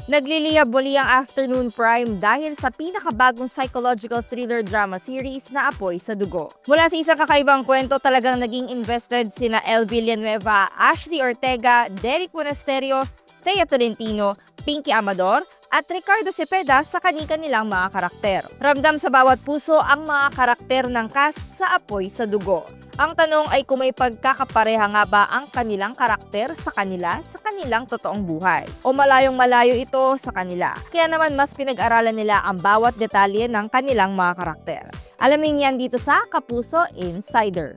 Nagliliyab muli ang Afternoon Prime dahil sa pinakabagong psychological thriller drama series na Apoy sa Dugo. Mula sa isang kakaibang kwento, talagang naging invested sina El Villanueva, Ashley Ortega, Derek Monasterio, Thea Tolentino, Pinky Amador, at Ricardo Cepeda sa kani-kanilang mga karakter. Ramdam sa bawat puso ang mga karakter ng cast sa Apoy sa Dugo. Ang tanong ay kung may pagkakapareha nga ba ang kanilang karakter sa kanilang totoong buhay. O malayong-malayo ito sa kanila. Kaya naman mas pinag-aralan nila ang bawat detalye ng kanilang mga karakter. Alamin yan dito sa Kapuso Insider.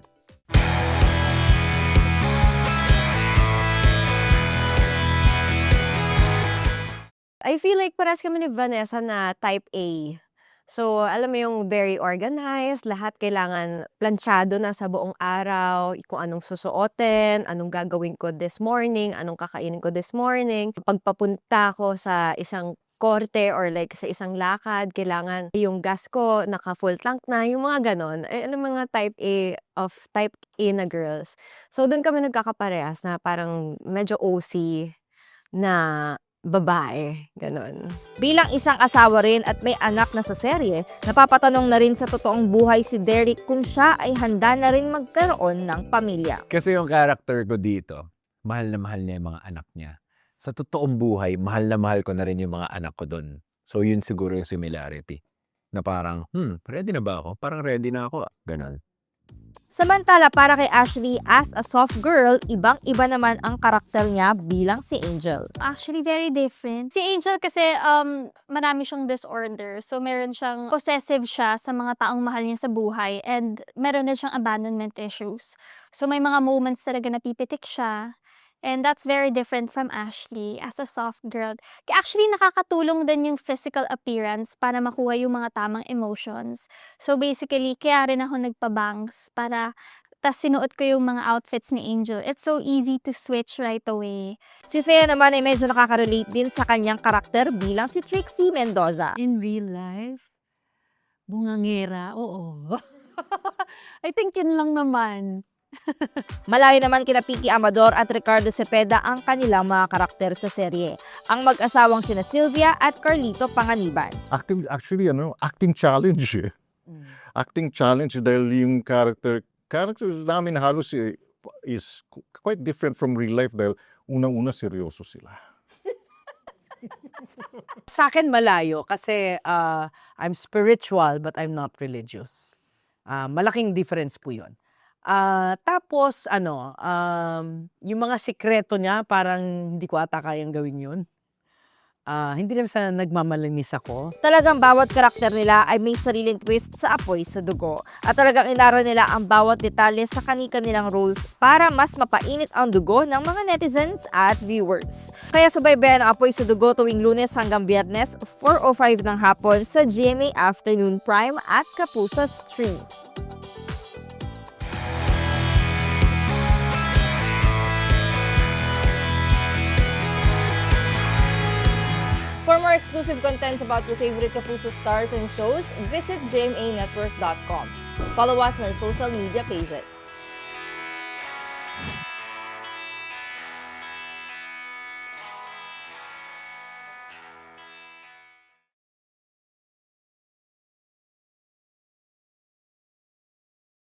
I feel like parehas kami ni Vanessa na type A. So, alam mo yung very organized, lahat kailangan planchado na sa buong araw, kung anong susuotin, anong gagawin ko this morning, anong kakainin ko this morning. Pagpapunta ko sa isang korte or like sa isang lakad, kailangan yung gas ko naka-full tank na, yung mga ganon. Alam mga type A na girls. So, doon kami nagkakaparehas na parang medyo OC na babae, ganon. Bilang isang asawa rin at may anak na sa serye, napapatanong na rin sa totoong buhay si Derek kung siya ay handa na rin magkaroon ng pamilya. Kasi yung character ko dito, mahal na mahal niya yung mga anak niya. Sa totoong buhay, mahal na mahal ko na rin yung mga anak ko doon. So yun siguro yung similarity. Na parang, ready na ba ako? Parang ready na ako. Ganon. Samantala para kay Ashley as a soft girl, ibang-iba naman ang karakter niya bilang si Angel. Actually, very different. Si Angel kasi, marami siyang disorder. So, meron siyang possessive siya sa mga taong mahal niya sa buhay and meron na siyang abandonment issues. So, may mga moments talaga na pipitik siya. And that's very different from Ashley as a soft girl. Actually, nakakatulong din yung physical appearance para makuha yung mga tamang emotions. So basically, kaya rin ako nagpa-bangs para tas sinuot ko yung mga outfits ni Angel. It's so easy to switch right away. Si Thea naman ay medyo nakaka-relate din sa kanyang karakter bilang si Trixie Mendoza. In real life, bungangera, oo. I think yun lang naman. Malayo naman kina Pinky Amador at Ricardo Cepeda ang kanilang mga karakter sa serye. Ang mag-asawang sina Sylvia at Carlito Panganiban. Acting challenge eh. Acting challenge dahil yung characters namin halos is quite different from real life dahil unang-una seryoso sila. Sa akin malayo kasi I'm spiritual but I'm not religious. Malaking difference po yun. Tapos yung mga sikreto niya parang hindi ko ata kayang gawin yun. Hindi naman sa nagmamalinis ako. Talagang bawat karakter nila ay may sariling twist sa Apoy sa Dugo. At talagang inaral nila ang bawat detalye sa kani-kanilang roles para mas mapainit ang dugo ng mga netizens at viewers. Kaya subaybayan ang Apoy sa Dugo tuwing Lunes hanggang Biyernes, 4:05 ng hapon sa GMA Afternoon Prime at Kapuso Stream. For more exclusive contents about your favorite Kapuso stars and shows, visit gmanetwork.com. Follow us on our social media pages.